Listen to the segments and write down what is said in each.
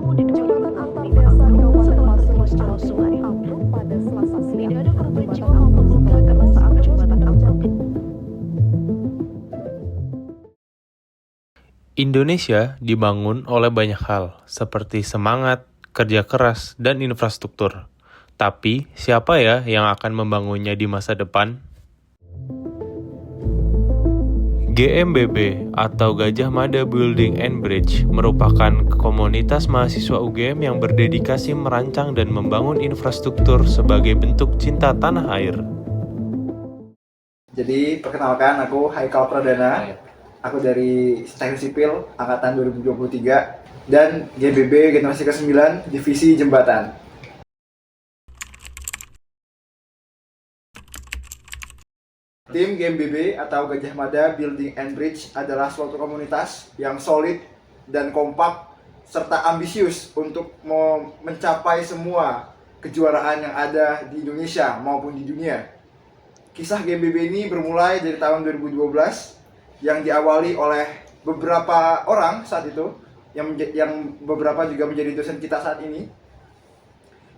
Jembatan antar desa di Kabupaten Masih Jawa Sungai ambruk pada Selasa siang. Tidak ada korban jiwa maupun luka karena saat jembatan ambruk. Indonesia dibangun oleh banyak hal, seperti semangat, kerja keras, dan infrastruktur. Tapi, siapa ya yang akan membangunnya di masa depan? GMBB atau Gajah Mada Building and Bridge merupakan komunitas mahasiswa UGM yang berdedikasi merancang dan membangun infrastruktur sebagai bentuk cinta tanah air. Jadi, perkenalkan, aku Haikal Pradana. Aku dari Teknik Sipil Angkatan 2023 dan GBB Generasi ke-9 Divisi Jembatan. Tim GMBB atau Gajah Mada Building and Bridge adalah suatu komunitas yang solid dan kompak serta ambisius untuk mencapai semua kejuaraan yang ada di Indonesia maupun di dunia. Kisah GMBB ini bermulai dari tahun 2012 yang diawali oleh beberapa orang saat itu, yang beberapa juga menjadi dosen kita saat ini,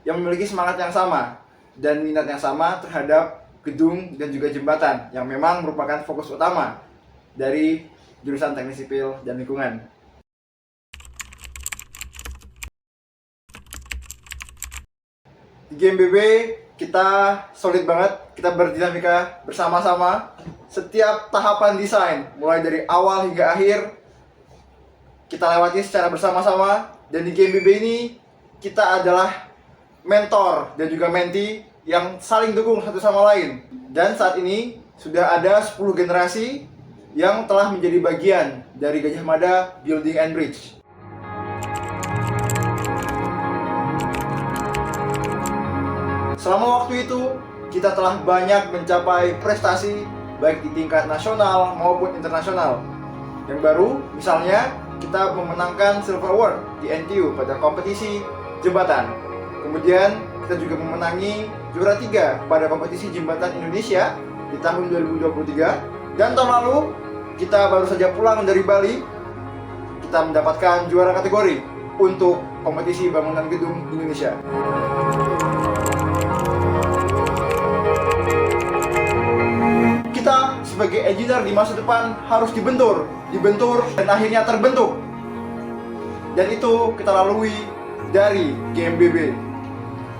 yang memiliki semangat yang sama dan minat yang sama terhadap gedung dan juga jembatan yang memang merupakan fokus utama dari jurusan Teknik Sipil dan Lingkungan. Di GMBB kita solid banget, kita berdinamika bersama-sama. Setiap tahapan desain, mulai dari awal hingga akhir, kita lewati secara bersama-sama. Dan di GMBB ini, kita adalah mentor dan juga mentee yang saling dukung satu sama lain. Dan saat ini, sudah ada 10 generasi yang telah menjadi bagian dari Gajah Mada Building and Bridge. Selama waktu itu, kita telah banyak mencapai prestasi baik di tingkat nasional maupun internasional. Yang baru, misalnya, kita memenangkan Silver Award di NTU pada kompetisi jembatan. Kemudian, kita juga memenangi juara 3 pada kompetisi jembatan Indonesia di tahun 2023. Dan tahun lalu, kita baru saja pulang dari Bali, kita mendapatkan juara kategori untuk kompetisi bangunan gedung Indonesia. Kita sebagai engineer di masa depan harus dibentur, dan akhirnya terbentuk. Dan itu kita lalui dari GMBB.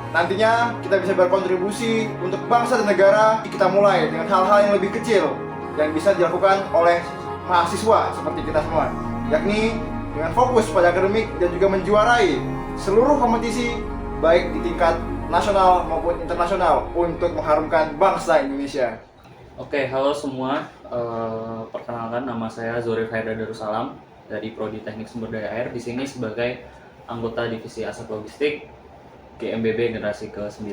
Nantinya kita bisa berkontribusi untuk bangsa dan negara. Kita mulai dengan hal-hal yang lebih kecil yang bisa dilakukan oleh mahasiswa seperti kita semua, yakni dengan fokus pada akademik dan juga menjuarai seluruh kompetisi baik di tingkat nasional maupun internasional untuk mengharumkan bangsa Indonesia. Oke, halo semua. Perkenalkan, nama saya Zorif Haidar Darussalam dari Prodi Teknik Sumber Daya Air. Di sini sebagai anggota Divisi Aset Logistik GMBB Generasi ke-9.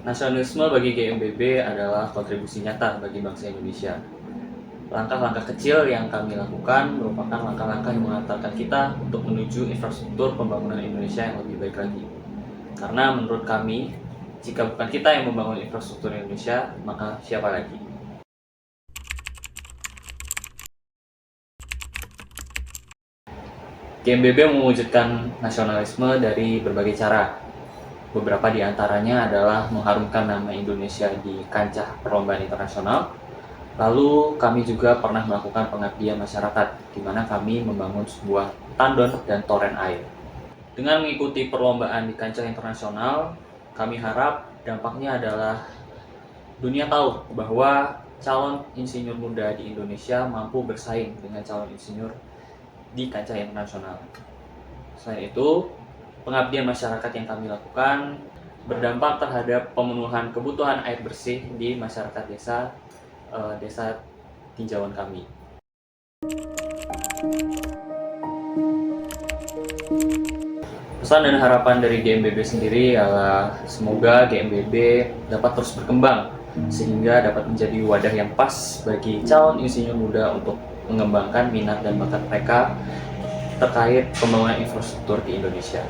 Nasionalisme bagi GMBB adalah kontribusi nyata bagi bangsa Indonesia. Langkah-langkah kecil yang kami lakukan merupakan langkah-langkah yang mengantarkan kita untuk menuju infrastruktur pembangunan Indonesia yang lebih baik lagi. Karena menurut kami, jika bukan kita yang membangun infrastruktur Indonesia, maka siapa lagi? GMBB mewujudkan nasionalisme dari berbagai cara. Beberapa di antaranya adalah mengharumkan nama Indonesia di kancah perlombaan internasional. Lalu kami juga pernah melakukan pengabdian masyarakat, di mana kami membangun sebuah tandon dan toren air. Dengan mengikuti perlombaan di kancah internasional, kami harap dampaknya adalah dunia tahu bahwa calon insinyur muda di Indonesia mampu bersaing dengan calon insinyur di kancah internasional. Selain itu, pengabdian masyarakat yang kami lakukan berdampak terhadap pemenuhan kebutuhan air bersih di masyarakat desa tinjauan kami. Pesan dan harapan dari GMBB sendiri adalah semoga GMBB dapat terus berkembang sehingga dapat menjadi wadah yang pas bagi calon insinyur muda untuk mengembangkan minat dan bakat mereka terkait pembangunan infrastruktur di Indonesia.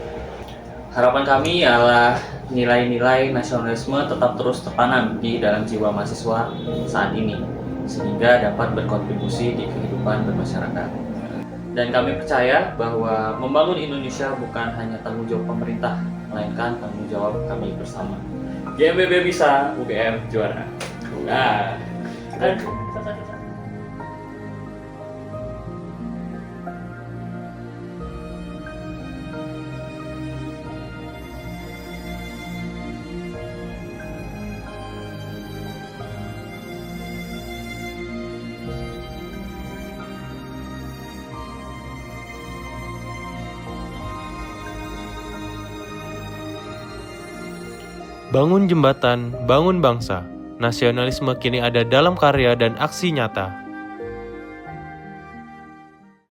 Harapan kami adalah nilai-nilai nasionalisme tetap terus tertanam di dalam jiwa mahasiswa saat ini, sehingga dapat berkontribusi di kehidupan bermasyarakat. Dan kami percaya bahwa membangun Indonesia bukan hanya tanggung jawab pemerintah, melainkan tanggung jawab kami bersama. GMBB bisa, UGM juara. Nah, Bangun jembatan, bangun bangsa. Nasionalisme kini ada dalam karya dan aksi nyata.